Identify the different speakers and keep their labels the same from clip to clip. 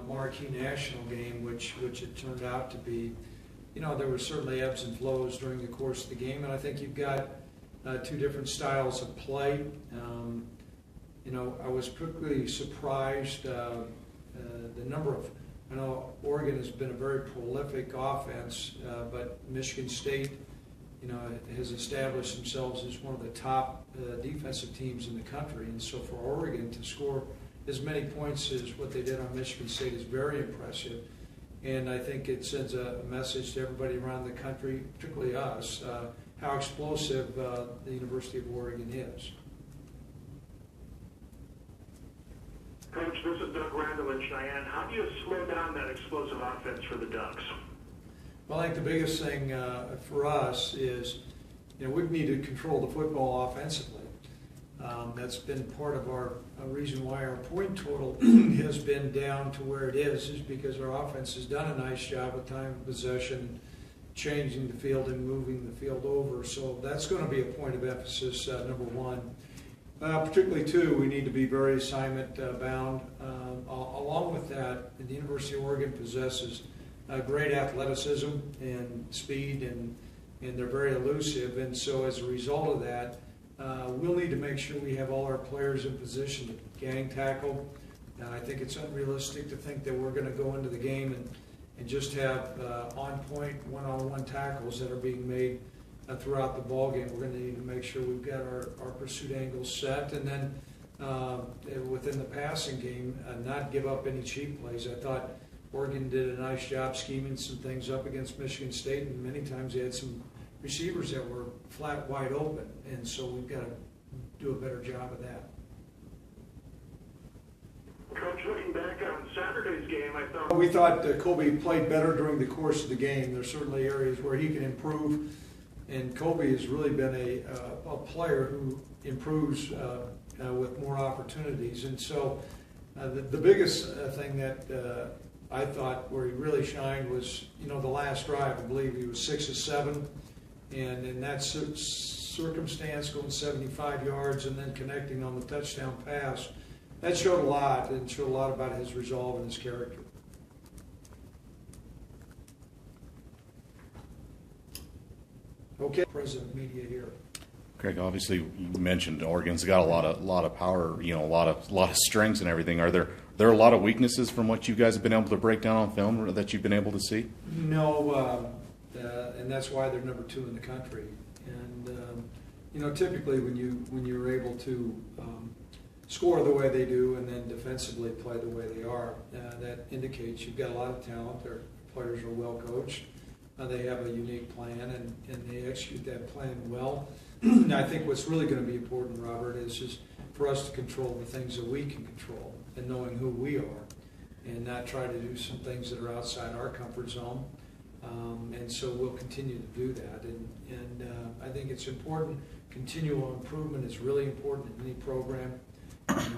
Speaker 1: marquee national game, which it turned out to be. There were certainly ebbs and flows during the course of the game, and I think you've got two different styles of play. I was particularly surprised the number of. I know Oregon has been a very prolific offense, but Michigan State, has established themselves as one of the top defensive teams in the country, and so for Oregon to score as many points as what they did on Michigan State is very impressive. And I think it sends a message to everybody around the country, particularly us, how explosive the University of Oregon is.
Speaker 2: Coach, this is Doug Randall in Cheyenne. How do you slow down that explosive offense for the Ducks?
Speaker 1: Well, I think the biggest thing for us is, we need to control the football offensively. That's been part of our reason why our point total has been down to where it is because our offense has done a nice job of time of possession, changing the field and moving the field over. So that's going to be a point of emphasis, number one. Particularly, too, we need to be very assignment bound. Along with that, the University of Oregon possesses great athleticism and speed, and they're very elusive. And so as a result of that, we'll need to make sure we have all our players in position to gang tackle. I think it's unrealistic to think that we're going to go into the game and just have on-point, one-on-one tackles that are being made throughout the ball game. We're going to need to make sure we've got our pursuit angles set, and then within the passing game, not give up any cheap plays. I thought Oregon did a nice job scheming some things up against Michigan State, and many times they had some receivers that were flat wide open, and so we've got to do a better job of that.
Speaker 2: Coach, looking back on Saturday's game, I thought...
Speaker 1: We thought Kobe played better during the course of the game. There's certainly areas where he can improve, and Kobe has really been a player who improves with more opportunities. And so the biggest thing that I thought where he really shined was, the last drive. I believe he was 6 of 7, and in that circumstance, going 75 yards and then connecting on the touchdown pass, that showed a lot, and showed a lot about his resolve and his character. Okay, President Media here.
Speaker 3: Craig, obviously you mentioned Oregon's got a lot of power, a lot of strengths and everything. Are there a lot of weaknesses from what you guys have been able to break down on film that you've been able to see?
Speaker 1: No, and that's why they're number 2 in the country. And typically when you're able to score the way they do and then defensively play the way they are, that indicates you've got a lot of talent. Their players are well coached. They have a unique plan, and they execute that plan well. I think what's really going to be important, Robert, is just for us to control the things that we can control, and knowing who we are, and not try to do some things that are outside our comfort zone. And so we'll continue to do that. And I think it's important. Continual improvement is really important in any program.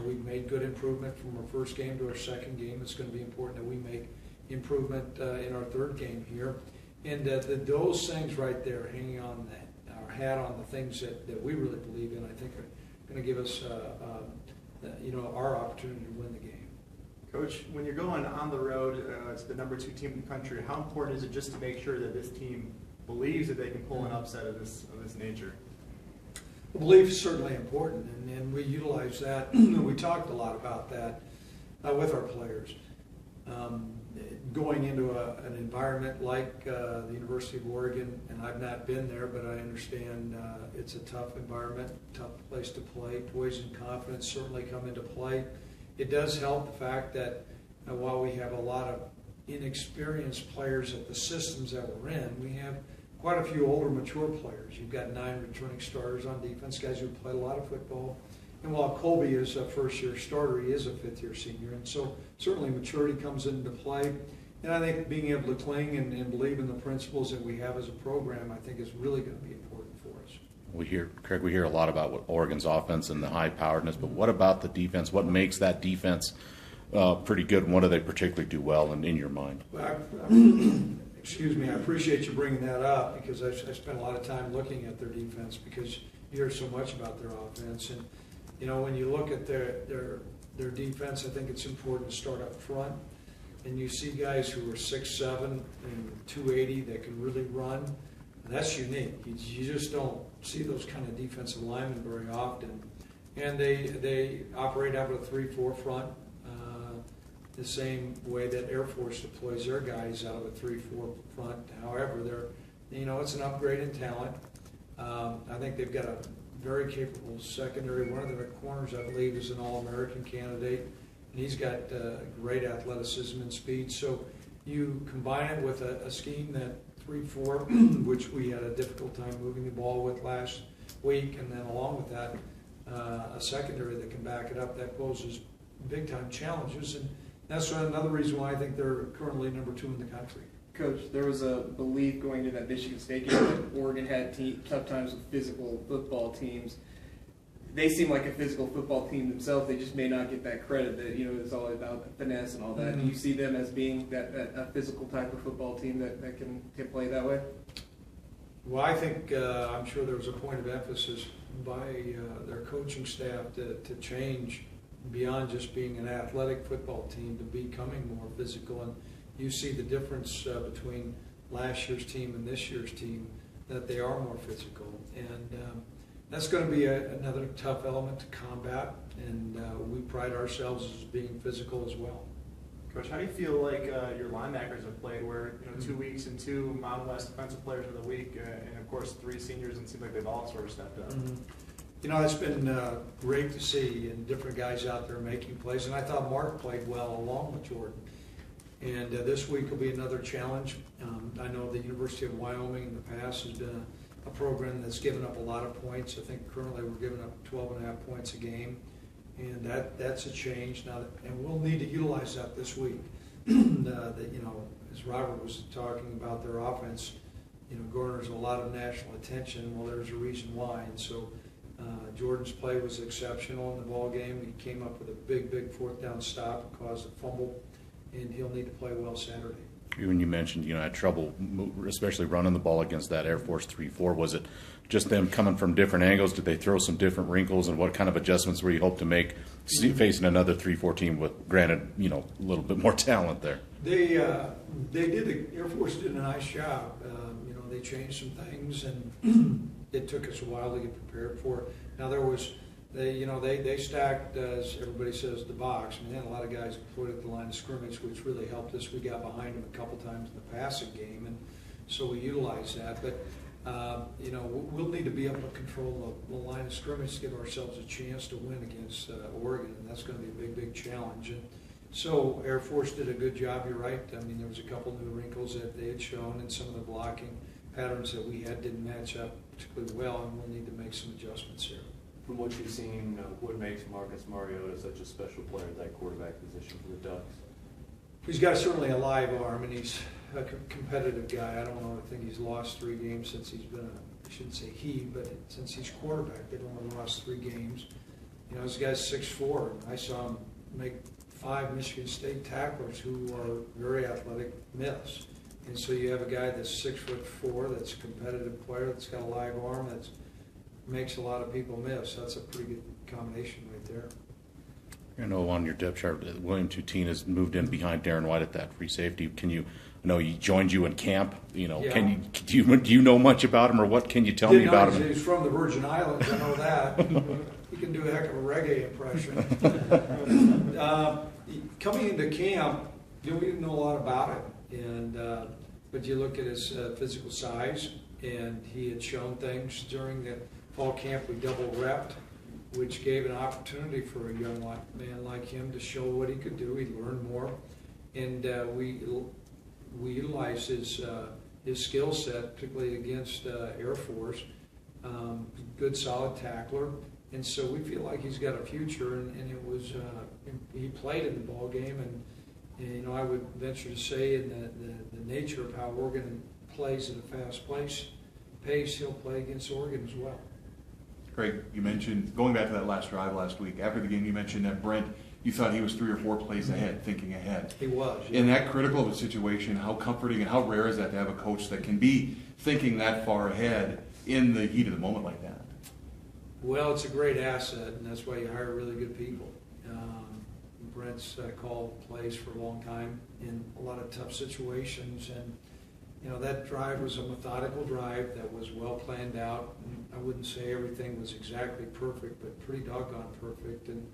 Speaker 1: We've made good improvement from our first game to our second game. It's going to be important that we make improvement in our third game here. And those things right there, hanging on our hat on the things that we really believe in, I think are going to give us, our opportunity to win the game.
Speaker 4: Coach, when you're going on the road to the number 2 team in the country, how important is it just to make sure that this team believes that they can pull an upset of this nature?
Speaker 1: Well, belief is certainly important, and we utilize that. We talked a lot about that with our players. Going into an environment like the University of Oregon, and I've not been there, but I understand it's a tough environment, tough place to play. Poise and confidence certainly come into play. It does help the fact that while we have a lot of inexperienced players at the systems that we're in, we have quite a few older, mature players. You've got 9 returning starters on defense, guys who played a lot of football. And while Colby is a first-year starter, he is a fifth-year senior. And so certainly maturity comes into play. And I think being able to cling and believe in the principles that we have as a program, I think is really going to be important for us.
Speaker 3: We hear a lot about what Oregon's offense and the high-poweredness, but what about the defense? What makes that defense pretty good, and what do they particularly do well in your mind?
Speaker 1: Well, excuse me, I appreciate you bringing that up, because I spent a lot of time looking at their defense, because you hear so much about their offense. And when you look at their defense, I think it's important to start up front. and you see guys who are 6'7" and 280 that can really run. That's unique. You just don't see those kind of defensive linemen very often. And they operate out of a 3-4 front, the same way that Air Force deploys their guys out of a 3-4 front. However, it's an upgrade in talent. I think they've got a very capable secondary. One of their corners, I believe, is an All-American candidate, and he's got great athleticism and speed. So you combine it with a scheme that 3-4, which we had a difficult time moving the ball with last week, and then along with that, a secondary that can back it up. That poses big-time challenges, and that's another reason why I think they're currently number 2 in the country.
Speaker 4: Coach, there was a belief going into that Michigan State game that Oregon had tough times with physical football teams. They seem like a physical football team themselves. They just may not get that credit that, it's all about finesse and all that.
Speaker 1: Mm-hmm.
Speaker 4: Do you see them as being a physical type of football team that can play that way?
Speaker 1: Well, I think I'm sure there was a point of emphasis by their coaching staff to change beyond just being an athletic football team to becoming more physical. And you see the difference between last year's team and this year's team, that they are more physical. And that's going to be another tough element to combat, and we pride ourselves as being physical as well.
Speaker 4: Coach, how do you feel like your linebackers have played? Where 2 weeks and 2 Mountain West Defensive Players of the Week, and of course 3 seniors, and it seems like they've all sort of stepped up.
Speaker 1: Mm-hmm. It's been great to see, and different guys out there making plays. And I thought Mark played well along with Jordan. And this week will be another challenge. I know the University of Wyoming in the past has been a program that's given up a lot of points. I think currently we're giving up 12.5 points a game. And that's a change now, and we'll need to utilize that this week. As Robert was talking about their offense, garners a lot of national attention. Well, there's a reason why, and so Jordan's play was exceptional in the ball game. He came up with a big 4th down stop and caused a fumble, and he'll need to play well Saturday.
Speaker 3: When you mentioned, had trouble, especially running the ball against that Air Force 3-4, was it just them coming from different angles? Did they throw some different wrinkles, and what kind of adjustments were you hope to make facing another 3-4 team with, granted, a little bit more talent there?
Speaker 1: They did. Air Force did a nice job. They changed some things, and it took us a while to get prepared for it. Now they stacked, as everybody says, the box. They had a lot of guys deployed at the line of scrimmage, which really helped us. We got behind them a couple times in the passing game, and so we utilized that. But we'll need to be able to control the line of scrimmage to give ourselves a chance to win against Oregon, and that's going to be a big challenge. And so Air Force did a good job. You're right. There was a couple new wrinkles that they had shown, and some of the blocking patterns that we had didn't match up particularly well, and we'll need to make some adjustments here.
Speaker 5: From what you've seen, what makes Marcus Mariota such a special player at that quarterback position for the Ducks?
Speaker 1: He's got certainly a live arm, and he's a competitive guy. I think he's lost 3 games since he's been I shouldn't say he, but since he's quarterback, they've only lost 3 games. This guy's 6'4". I saw him make 5 Michigan State tacklers who are very athletic miss. And so you have a guy that's 6'4", that's a competitive player, that's got a live arm, that makes a lot of people miss. That's a pretty good combination right there.
Speaker 3: On your depth chart, William Toutine has moved in behind Darren White at that free safety. He joined you in camp.
Speaker 1: Yeah.
Speaker 3: Do you know much about him, or what can you tell me about him?
Speaker 1: He's from the Virgin Islands. I know that. He can do a heck of a reggae impression. Coming into camp, we didn't know a lot about him, but you look at his physical size, and he had shown things during the fall camp. We double repped, which gave an opportunity for a young man like him to show what he could do. He learned more, and we utilized his skill set, particularly against Air Force. Good, solid tackler, and so we feel like he's got a future. And it was he played in the ball game, and I would venture to say, in the nature of how Oregon plays at a fast pace, he'll play against Oregon as well.
Speaker 6: Craig, you mentioned, going back to that last drive last week, after the game you mentioned that Brent, you thought he was 3 or 4 plays ahead, thinking ahead.
Speaker 1: He was. Yeah.
Speaker 6: In that critical of a situation, how comforting and how rare is that to have a coach that can be thinking that far ahead in the heat of the moment like that?
Speaker 1: Well, it's a great asset, and that's why you hire really good people. Brent Brent's called plays for a long time in a lot of tough situations, and that drive was a methodical drive that was well planned out. And I wouldn't say everything was exactly perfect, but pretty doggone perfect. And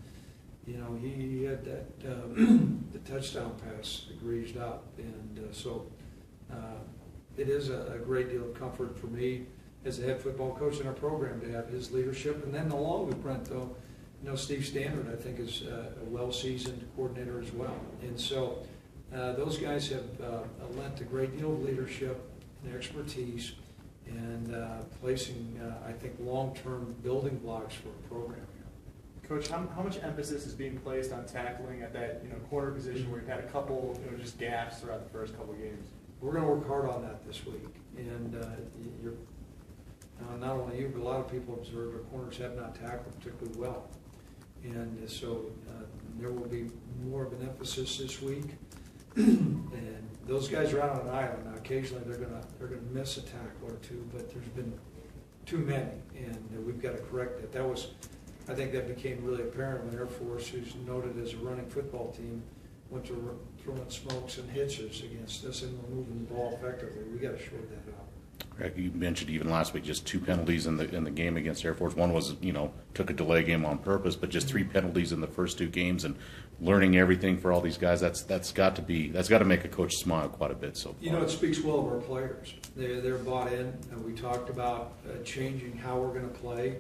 Speaker 1: he had that the touchdown pass greased up, and so it is a great deal of comfort for me as the head football coach in our program to have his leadership. And then along with Brent, though, Steve Standard, I think, is a well-seasoned coordinator as well. And so those guys have lent a great deal of leadership and expertise and placing, I think, long-term building blocks for a program.
Speaker 7: Coach, how much emphasis is being placed on tackling at that corner position where you've had a couple just gaps throughout the first couple games?
Speaker 1: We're going to work hard on that this week. And not only you, but a lot of people observed our corners have not tackled particularly well. And so there will be more of an emphasis this week. And those guys are out on an island. Now, occasionally they're going to miss a tackle or two, but there's been too many, and we've got to correct that. I think that became really apparent when Air Force, who's noted as a running football team, went to throwing smokes and hitches against us, and we're moving the ball effectively. We got to shore that up.
Speaker 3: Greg, you mentioned even last week just 2 penalties in the game against Air Force. One was took a delay game on purpose, but just 3 penalties in the first 2 games, and learning everything for all these guys. That's got to make a coach smile quite a bit. So far.
Speaker 1: It speaks well of our players. They're bought in. We talked about changing how we're going to play,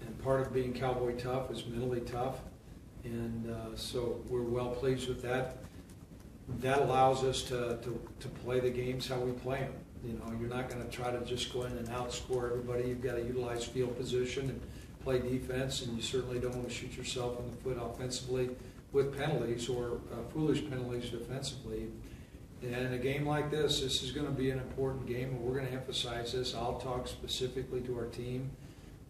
Speaker 1: and part of being Cowboy tough is mentally tough, and so we're well pleased with that. That allows us to play the games how we play them. You're not going to try to just go in and outscore everybody. You've got to utilize field position and play defense, and you certainly don't want to shoot yourself in the foot offensively with penalties or foolish penalties defensively. And in a game like this is going to be an important game, and we're going to emphasize this. I'll talk specifically to our team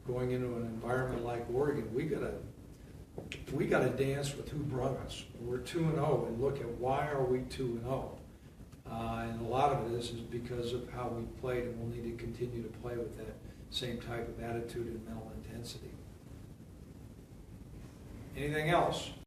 Speaker 1: going into an environment like Oregon. We got to dance with who brought us. We're 2-0, and look at why are we 2-0. And a lot of it is because of how we played, and we'll need to continue to play with that same type of attitude and mental intensity. Anything else?